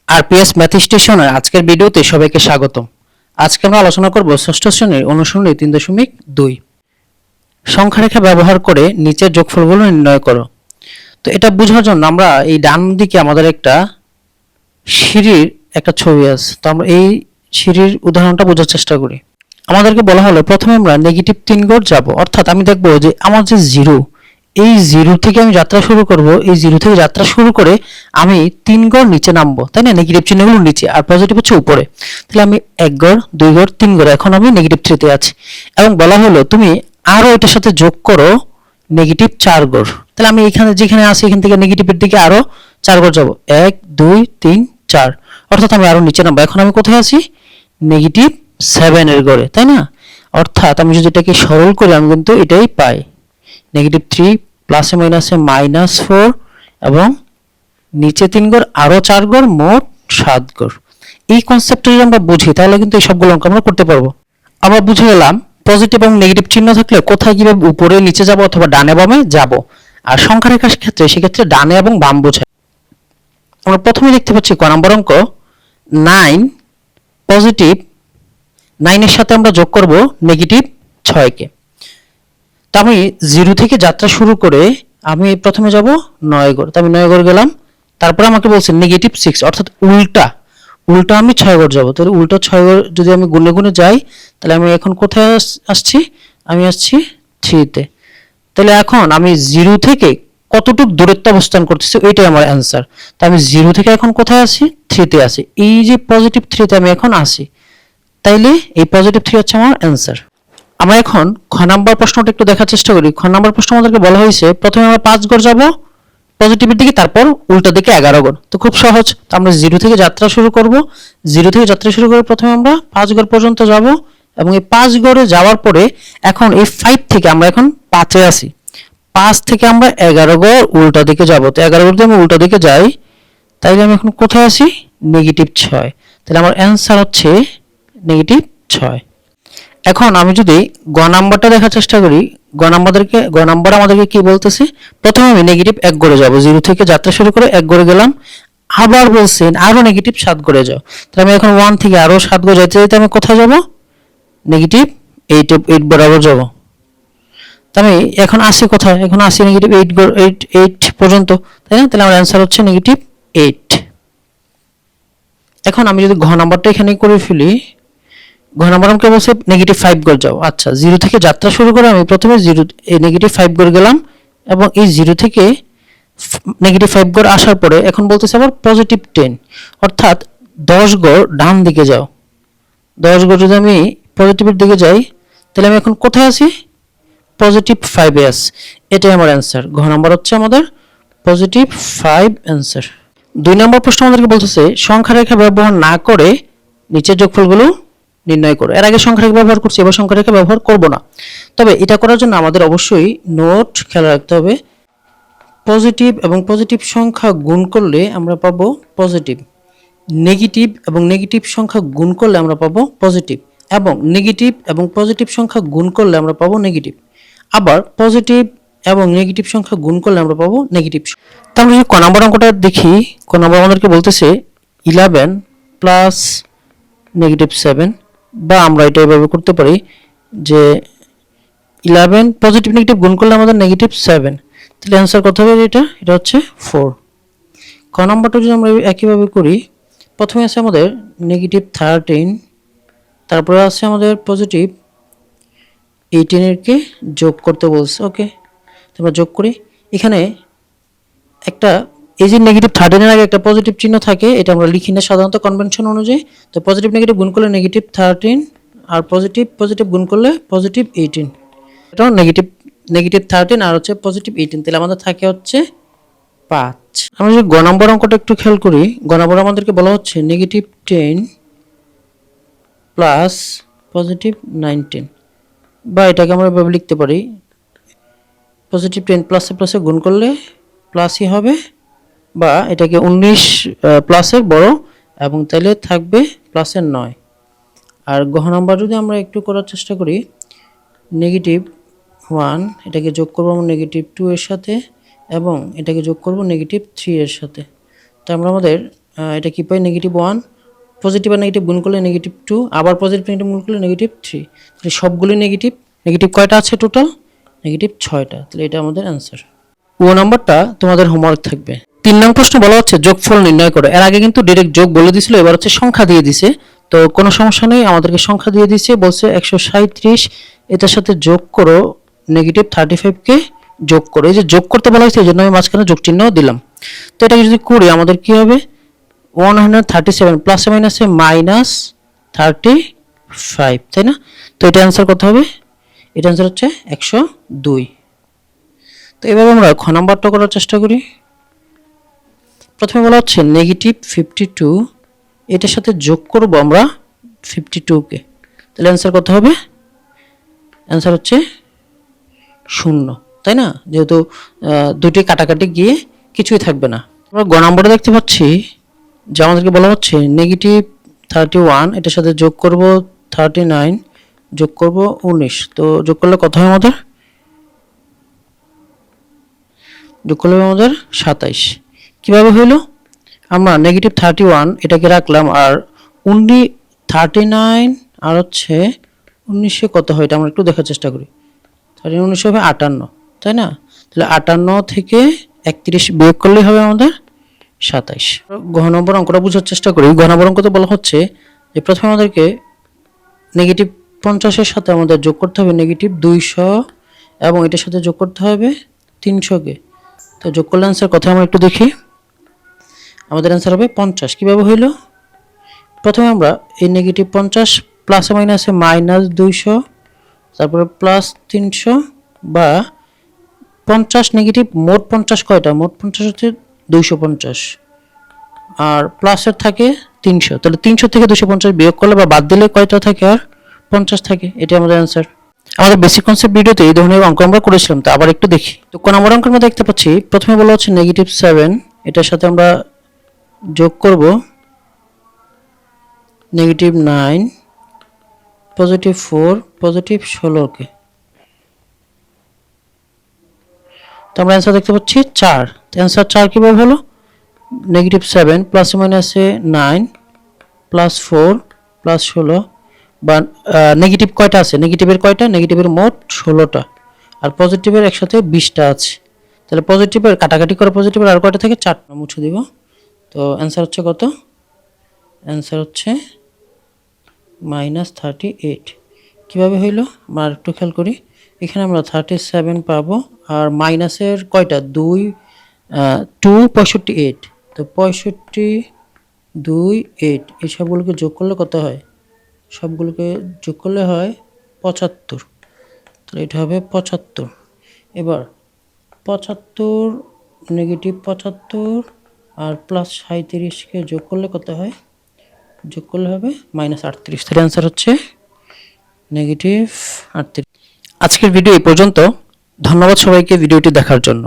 RPS math স্টেশনের আজকের ভিডিওতে সবাইকে স্বাগতম। আজকে আমরা আলোচনা করব ষষ্ঠ শ্রেণীর অনুশীলনী 3.2 সংখ্যা রেখা ব্যবহার করে নিচের যোগফলগুলো নির্ণয় করো। তো এটা বোঝার জন্য আমরা এই ডান দিকে আমাদের একটা সিঁড়ির একটা ছবি আছে, তো আমরা এই সিঁড়ির উদাহরণটা বোঝার চেষ্টা করি। আমাদেরকে বলা হলো প্রথমে আমরা নেগেটিভ 3 গড় যাব, অর্থাৎ আমি দেখবো যে আমার যে জিরো, এই জিরো থেকে আমি যাত্রা শুরু করব। এই জিরো থেকে যাত্রা শুরু করে আমি 3 গড় নিচে নামবো, তাই না? নেগেটিভ চিহ্নগুলো নিচে আর পজিটিভ হচ্ছে উপরে। তাহলে আমি 1 গড় 2 গড় 3 গড়, এখন আমি নেগেটিভ 3 তে আছি। এবং বলা হলো তুমি আরো এটার সাথে যোগ করো নেগেটিভ 4 গড়। তাহলে আমি এখানে যেখানে আছি এখান থেকে নেগেটিভের দিকে আরো 4 গড় যাব, 1 2 3 4, অর্থাৎ আমি আরো নিচে নামবো। এখন আমি কোথায় আছি? নেগেটিভ 7 এর গড়ে, তাই না? অর্থাৎ আমি যদি এটাকে সরল করি আমি কিন্তু এটাই পাই, নেগেটিভ 3 প্লাসে মাইনাসে -4 এবং নিচে 3 গড় আরো 4 গড়, মোট 7 গড়। এই কনসেপ্টটা যদি আমরা বুঝি তাহলে কিন্তু এই সবগুলো অঙ্ক আমরা করতে পারবো। আমরা বুঝে গেলাম পজিটিভ এবং নেগেটিভ চিহ্ন থাকলে কোথায় কিভাবে উপরে নিচে যাব অথবা ডানে বামে যাব। আর সংখ্যা রেখার ক্ষেত্রে সেক্ষেত্রে ডানে এবং বাম বোঝায়। আমরা প্রথমে দেখতে পাচ্ছি ক নম্বর অঙ্ক 9 পজিটিভ 9 এর সাথে আমরা যোগ করব নেগেটিভ 6 কে। তো আমি 0 থেকে যাত্রা শুরু করে আমি প্রথমে যাব 9 গড়, তো আমি 9 গড় গেলাম। তারপরে আমাকে বলছে নেগেটিভ 6, অর্থাৎ উল্টা উল্টা আমি 6 গড় যাব। তাহলে উল্টা 6 গড় যদি আমি গুণে গুণে যাই তাহলে আমি এখন কোথায় আসছি? আমি আসছি 3 তে। তাহলে এখন আমি 0 থেকে কতটুকু দূরত্ব অবস্থান করতেছি ওইটাই আমার অ্যান্সার। তো আমি 0 থেকে এখন কোথায় আছি? 3 তে আছি। এই যে পজিটিভ 3 তে আমি এখন আসি, তাইলে এই পজিটিভ 3 হচ্ছে আমার অ্যান্সার। আমরা এখন খ নাম্বার প্রশ্নটা একটু দেখার চেষ্টা করি। খ নাম্বার প্রশ্ন আমাদেরকে বলা হয়েছে প্রথমে আমরা 5 গড় যাব পজিটিভের দিকে, তারপর উল্টা দিকে 11 গড়। তো খুব সহজ, তো আমরা 0 থেকে যাত্রা শুরু করব। 0 থেকে যাত্রা শুরু করে প্রথমে আমরা 5 গড় পর্যন্ত যাব এবং এই 5 গড়ে যাওয়ার পরে এখন এই 5 থেকে আমরা এখন 5 এ আসি। 5 থেকে আমরা 11 গড় উল্টা দিকে যাব। তো 11 গড় দিয়ে আমি উল্টা দিকে যাই, তাইলে আমি এখন কোথায় আসি? নেগেটিভ 6। তাহলে আমার অ্যান্সার হচ্ছে নেগেটিভ 6। এখন আমি যদি গ নাম্বারটা দেখার চেষ্টা করি, গ নাম্বার আমাদেরকে কি বলতেছে? প্রথমে আমি নেগেটিভ 1 গড়ে যাব, 0 থেকে যাত্রা শুরু করে 1 গড়ে গেলাম। আবার বলছেন আরো নেগেটিভ 7 গড়ে যাও। তাহলে আমি এখন 1 থেকে আরো 7 গড়ে যেতে যেতে আমি কোথায় যাব? নেগেটিভ 8 বরাবর যাব। তো আমি এখন আসি কোথায়? এখন আসি নেগেটিভ 8 পর্যন্ত, তাই না? তাহলে আমার অ্যান্সার হচ্ছে নেগেটিভ 8। এখন আমি যদি ঘ নাম্বারটা এখানে করে ফেলি, ঘ নাম্বার আমাকে বলছে নেগেটিভ 5 গড় যাও। আচ্ছা, 0 থেকে যাত্রা শুরু করে আমি প্রথমে নেগেটিভ 5 গড় গেলাম এবং এই 0 থেকে নেগেটিভ 5 গড় আসার পরে এখন বলতেছে আবার পজিটিভ 10, অর্থাৎ 10 গড় ডান দিকে যাও। 10 গড় যদি আমি পজিটিভের দিকে যাই তাহলে আমি এখন কোথায় আছি? পজিটিভ 5 এ আছি। এটাই আমার অ্যান্সার। ঘ নাম্বার হচ্ছে আমাদের পজিটিভ 5 অ্যান্সার। 2 নম্বর প্রশ্ন আমাদেরকে বলতেছে সংখ্যা রেখা ব্যবহার না করে নিচের যোগফলগুলো নির্ণয় করো। এর আগে সংখ্যা রেখা ব্যবহার করছি, এবার সংখ্যা রেখা ব্যবহার করব না। তবে এটা করার জন্য আমাদের অবশ্যই নোট খেয়াল রাখতে হবে। পজিটিভ এবং পজিটিভ সংখ্যা গুণ করলে আমরা পাবো পজিটিভ, নেগেটিভ এবং নেগেটিভ সংখ্যা গুণ করলে আমরা পাবো পজিটিভ, এবং নেগেটিভ এবং পজিটিভ সংখ্যা গুণ করলে আমরা পাবো নেগেটিভ। আবার পজিটিভ এবং নেগেটিভ সংখ্যা গুণ করলে আমরা পাবো নেগেটিভ। তো আমরা যদি ক নম্বর অঙ্কটা দেখি, ক নম্বর আমাদেরকে বলতেছে 11 প্লাস নেগেটিভ 7, বা আমরা এটা এভাবে করতে পারি যে 11 পজিটিভ নেগেটিভ গুণ করলে আমাদের নেগেটিভ 7, তাহলে অ্যান্সার কত হবে? এটা হচ্ছে 4। ক নম্বরটা যদি আমরা একইভাবে করি, প্রথমে আছে আমাদের নেগেটিভ 13, তারপরে আছে আমাদের পজিটিভ 18 যোগ করতে বলছে। ওকে, আমরা যোগ করি। এখানে একটা এই যে নেগেটিভ 13 এর আগে একটা পজিটিভ চিহ্ন থাকে, এটা আমরা লিখি না সাধারণত কনভেনশন অনুযায়ী। তো পজিটিভ নেগেটিভ গুণ করলে নেগেটিভ 13 আর পজিটিভ পজিটিভ গুণ করলে পজিটিভ 18। এটা নেগেটিভ 13 আর হচ্ছে পজিটিভ 18, তাহলে আমাদের থাকে হচ্ছে 5। আমরা যদি গ নম্বর অঙ্কটা একটু খেয়াল করি, গ নম্বর আমাদেরকে বলা হচ্ছে নেগেটিভ 10 প্লাস পজিটিভ 19, বা এটাকে আমরা এভাবে লিখতে পারি পজিটিভ 10 প্লাসে প্লাসে গুণ করলে প্লাসই হবে, বা এটাকে 19 প্লাসের বড় এবং তাহলে থাকবে প্লাসের 9। আর ঘ নাম্বার যদি আমরা একটু করার চেষ্টা করি, নেগেটিভ 1 এটাকে যোগ করবো আমরা নেগেটিভ 2 এর সাথে এবং এটাকে যোগ করব নেগেটিভ 3 এর সাথে। তো আমরা আমাদের এটা কি পাই নেগেটিভ 1, পজিটিভ আর নেগেটিভ গুণ করলে নেগেটিভ 2, আবার পজিটিভ নেগেটিভ গুণ করলে নেগেটিভ 3, তাহলে সবগুলো নেগেটিভ। নেগেটিভ কয়টা আছে টোটাল? নেগেটিভ 6টা। তাহলে এটা আমাদের অ্যান্সার। ও নাম্বারটা তোমাদের হোমওয়ার্ক থাকবে। 3 নং প্রশ্ন বলা হচ্ছে যোগফল নির্ণয় করো। এর আগে কিন্তু ডাইরেক্ট যোগ বলে দিছিল, এবার হচ্ছে সংখ্যা দিয়ে দিছে। তো কোনো সমস্যা নেই, আমাদেরকে সংখ্যা দিয়ে দিছে, বলছে 137 এটার সাথে যোগ করো নেগেটিভ 35 কে যোগ করো। এই যে যোগ করতে বলা হয়েছে এই জন্য আমি মাঝখানে যোগ চিহ্ন দিলাম। তো এটাকে যদি করি আমাদের কি হবে? 137 প্লাস মাইনাসে মাইনাস 35, তাই না? তো এটা অ্যান্সার কত হবে? এটা অ্যান্সার হচ্ছে 102। তো এভাবে আমরা খ নাম্বারটা করার চেষ্টা করি। প্রথমে বলা হচ্ছে নেগেটিভ 52 এটার সাথে যোগ করব আমরা 52 কে, তাহলে অ্যান্সার কত হবে? অ্যান্সার হচ্ছে 0, তাই না? যেহেতু দুটি কাটাকাটি গিয়ে কিছুই থাকবে না। আমরা গ নম্বরে দেখতে পাচ্ছি যে আমাদেরকে বলা হচ্ছে নেগেটিভ 31 এটার সাথে যোগ করব 39, যোগ করব 19। তো যোগ করলে কত হয় আমাদের? যোগ করলে আমাদের 27। কিভাবে হইলো? আমরা নেগেটিভ 31 এটাকে রাখলাম, আর 39 আর হচ্ছে 19 কত হয় এটা আমরা একটু দেখার চেষ্টা করি। 19 হবে 58, তাই না? তাহলে 58 থেকে 31 বিয়োগ করলেই হবে আমাদের 27। ঘ নম্বর অঙ্কটা বোঝার চেষ্টা করি। ঘ নম্বর অঙ্কতে বলা হচ্ছে যে প্রথমে আমাদেরকে নেগেটিভ 50 সাথে আমাদের যোগ করতে হবে নেগেটিভ 200 এবং এটার সাথে যোগ করতে হবে 300 কে। তো যোগ করলে অ্যান্সার কথা আমরা একটু দেখি। আমাদের অ্যান্সার হবে 50। কিভাবে হইলো? প্রথমে আমরা এই নেগেটিভ 50 প্লাস মাইনাসে মাইনাস 200, তারপরে প্লাস 300 বা 50 নেগেটিভ মোট 50 কয়টা? মোট 50 হচ্ছে 250 আর প্লাসের থাকে 300, তাহলে 300 থেকে 250 বিয়োগ করলে বা বাদ দিলে কয়টা থাকে? আর 50 থাকে। এটা আমাদের অ্যান্সার। আমাদের বেসিক কনসেপ্ট ভিডিওতে এই ধরনের অঙ্ক আমরা করেছিলাম, তো আবার একটু দেখি। তো কোন নম্বর অঙ্কের মধ্যে দেখতে পাচ্ছি প্রথমে বলা হচ্ছে নেগেটিভ 7 এটার সাথে আমরা যোগ করব নেগেটিভ 9, পজিটিভ 4, পজিটিভ 16 কে। তো আমরা অ্যান্সার দেখতে পাচ্ছি 4। অ্যান্সার 4 কিভাবে হলো? নেগেটিভ 7 প্লাস মাইনাসে 9 প্লাস 4 প্লাস 16 বা নেগেটিভ কয়টা আছে? নেগেটিভের কয়টা? নেগেটিভের মোট 16টা আর পজিটিভের একসাথে 20টা আছে। তাহলে পজিটিভের কাটাকাটি করে পজিটিভের আর কয়টা থেকে? 4টা মুছে দিব। তো অ্যান্সার হচ্ছে কত? অ্যান্সার হচ্ছে -38। কীভাবে হইল আমরা একটু খেয়াল করি। এখানে আমরা 37 পাবো আর মাইনাসের কয়টা? 2 68। তো 65 2 8 এই সবগুলোকে যোগ করলে কত হয়? সবগুলোকে যোগ করলে হয় 75। তাহলে এটা হবে 75। এবার 75 নেগেটিভ 75 আর প্লাস 37কে যোগ করলে কত হয়? যোগ করলে হবে -38। তাহলে অ্যান্সার হচ্ছে নেগেটিভ 38। আজকের ভিডিও এই পর্যন্ত। ধন্যবাদ সবাইকে ভিডিওটি দেখার জন্য।